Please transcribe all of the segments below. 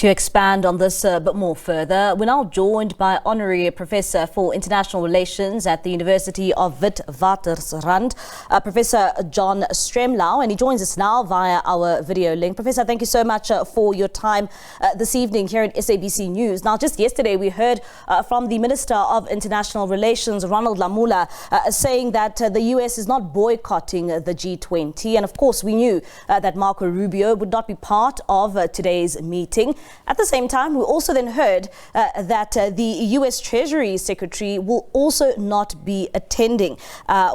To expand on this a bit more further, we're now joined by Honorary Professor for International Relations at the University of Witwatersrand, Professor John Stemlau, and he joins us now via our video link. Professor, thank you so much for your time this evening here at SABC News. Now, just yesterday we heard from the Minister of International Relations, Ronald Lamola, saying that the US is not boycotting the G20, and of course we knew that Marco Rubio would not be part of today's meeting. At the same time, we also then heard that the US Treasury Secretary will also not be attending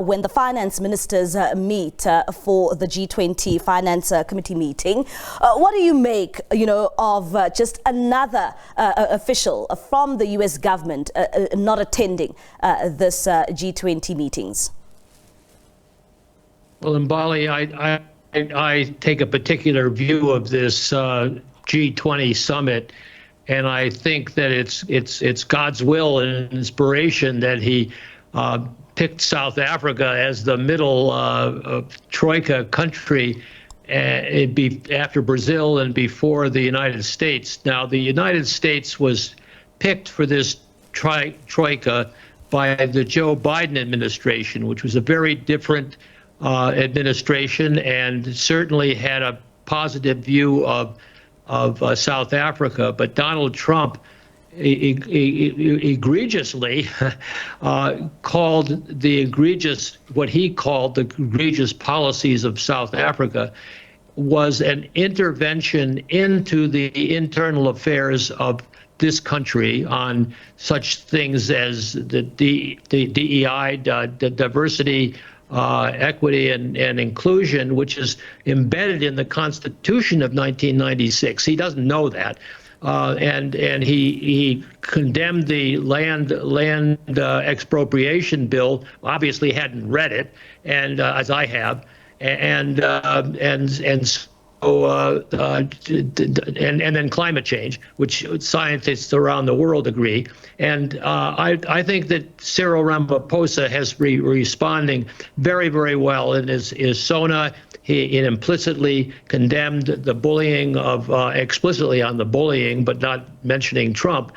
when the finance ministers meet for the G20 Finance Committee meeting. What do you make, of just another official from the US government not attending this G20 meetings? Well, in Bali, I take a particular view of this G20 summit, and I think that it's God's will and inspiration that he picked South Africa as the middle troika country after Brazil and before the United States. Now, the United States was picked for this troika by the Joe Biden administration, which was a very different administration and certainly had a positive view of South Africa. But Donald Trump egregiously called what he called the egregious policies of South Africa was an intervention into the internal affairs of this country on such things as the DEI, the diversity, equity and inclusion, which is embedded in the Constitution of 1996. He doesn't know that, and he condemned the land expropriation bill. Obviously, hadn't read it, and as I have, and then climate change, which scientists around the world agree. And I think that Cyril Ramaphosa has responding very, very well in his SONA. He implicitly condemned the bullying explicitly on the bullying, but not mentioning Trump.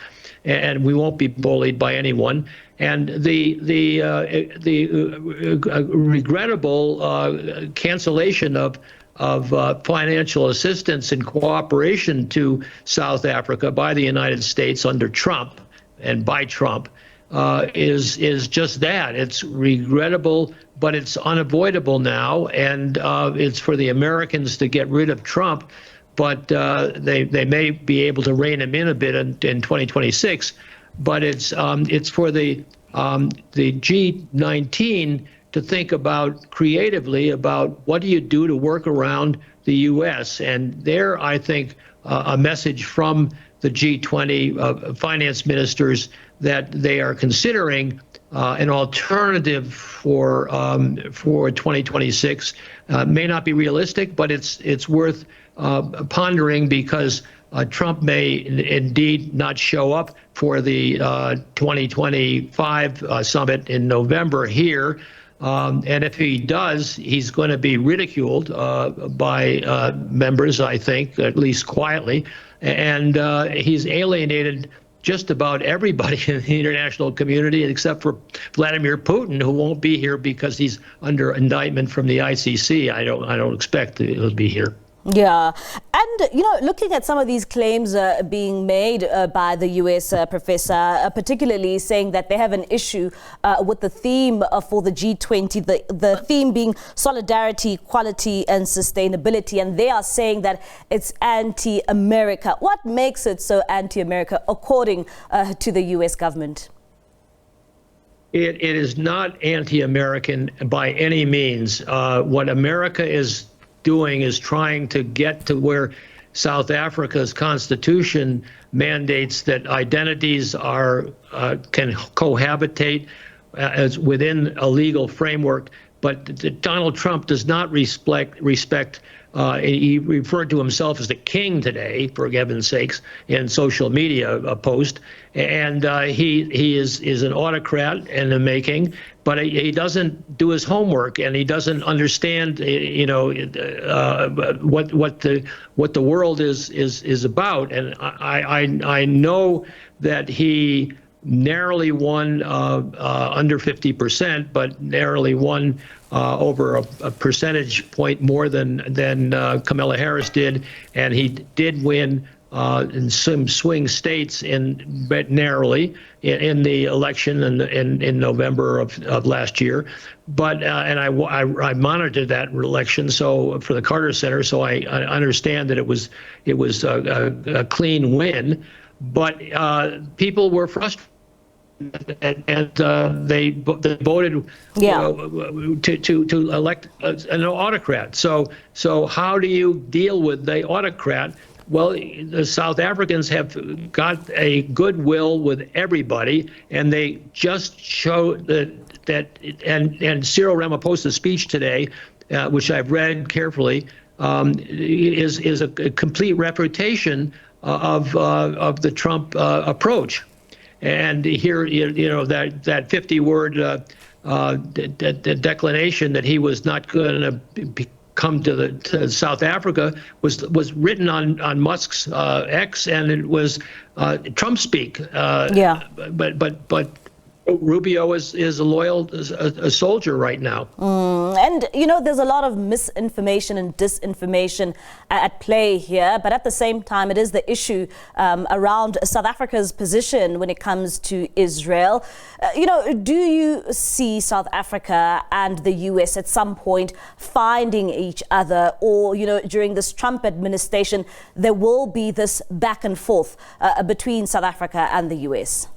And we won't be bullied by anyone. And the regrettable cancellation of financial assistance and cooperation to South Africa by the United States under Trump and by Trump is just that. It's regrettable, but it's unavoidable now, and it's for the Americans to get rid of Trump, but they may be able to rein him in a bit in 2026. But it's for the G19 to think about creatively about what do you do to work around the U.S. And there, I think, a message from the G20 finance ministers that they are considering an alternative for 2026 may not be realistic, but it's worth pondering, because Trump may indeed not show up for the 2025 summit in November here. And if he does, he's going to be ridiculed by members, I think, at least quietly. And he's alienated just about everybody in the international community except for Vladimir Putin, who won't be here because he's under indictment from the ICC. I don't expect that he'll be here. Yeah. And, looking at some of these claims being made by the US professor, particularly saying that they have an issue with the theme for the G20, the theme being solidarity, equality and sustainability. And they are saying that it's anti-America. What makes it so anti-America, according to the US government? It is not anti-American by any means. What America is doing is trying to get to where South Africa's constitution mandates that identities can cohabitate as within a legal framework, but Donald Trump does not respect He referred to himself as the king today, for heaven's sakes, in social media post. And he is an autocrat in the making, but he doesn't do his homework, and he doesn't understand, what the world is about. And I know that he narrowly won under 50%, but narrowly won over a percentage point more than Kamala Harris did, and he did win in some swing states narrowly in the election in November of last year. But and I monitored that election for the Carter Center, so I understand that it was a clean win. But people were frustrated. And they voted to elect an autocrat. So how do you deal with the autocrat? Well, the South Africans have got a goodwill with everybody, and they just show that and Cyril Ramaphosa's speech today, which I've read carefully, is a complete refutation of the Trump approach. And here, that 50-word declination that he was not going to come to South Africa was written on Musk's X, and it was Trump speak. But Rubio is a loyal soldier right now. And, there's a lot of misinformation and disinformation at play here. But at the same time, it is the issue around South Africa's position when it comes to Israel. Do you see South Africa and the U.S. at some point finding each other? Or, during this Trump administration, there will be this back and forth between South Africa and the U.S.?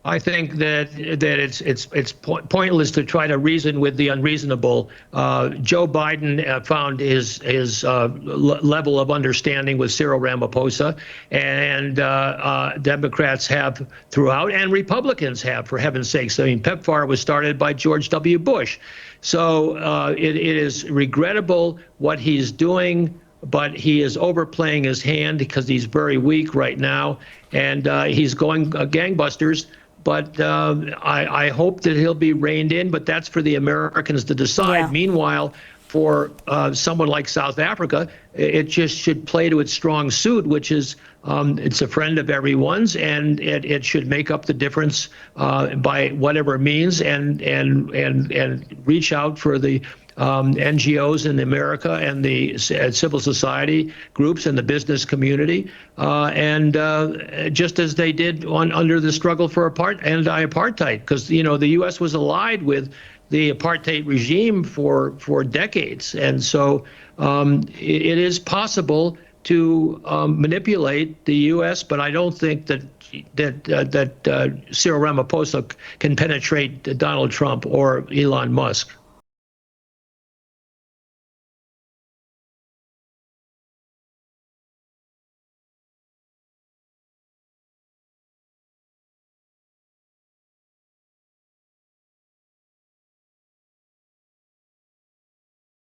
I think that it's pointless to try to reason with the unreasonable. Joe Biden found his level of understanding with Cyril Ramaphosa, and Democrats have throughout, and Republicans have, for heaven's sakes. I mean, PEPFAR was started by George W. Bush. So it is regrettable what he's doing, but he is overplaying his hand because he's very weak right now, and he's going gangbusters. But I hope that he'll be reined in, but that's for the Americans to decide. Yeah. Meanwhile, for someone like South Africa, it just should play to its strong suit, which is it's a friend of everyone's, and it should make up the difference by whatever means, and reach out for the NGOs in America and the civil society groups and the business community, and just as they did under the struggle for anti-apartheid, because the U.S. was allied with the apartheid regime for decades, and so it is possible to manipulate the U.S., but I don't think that Cyril Ramaphosa can penetrate Donald Trump or Elon Musk.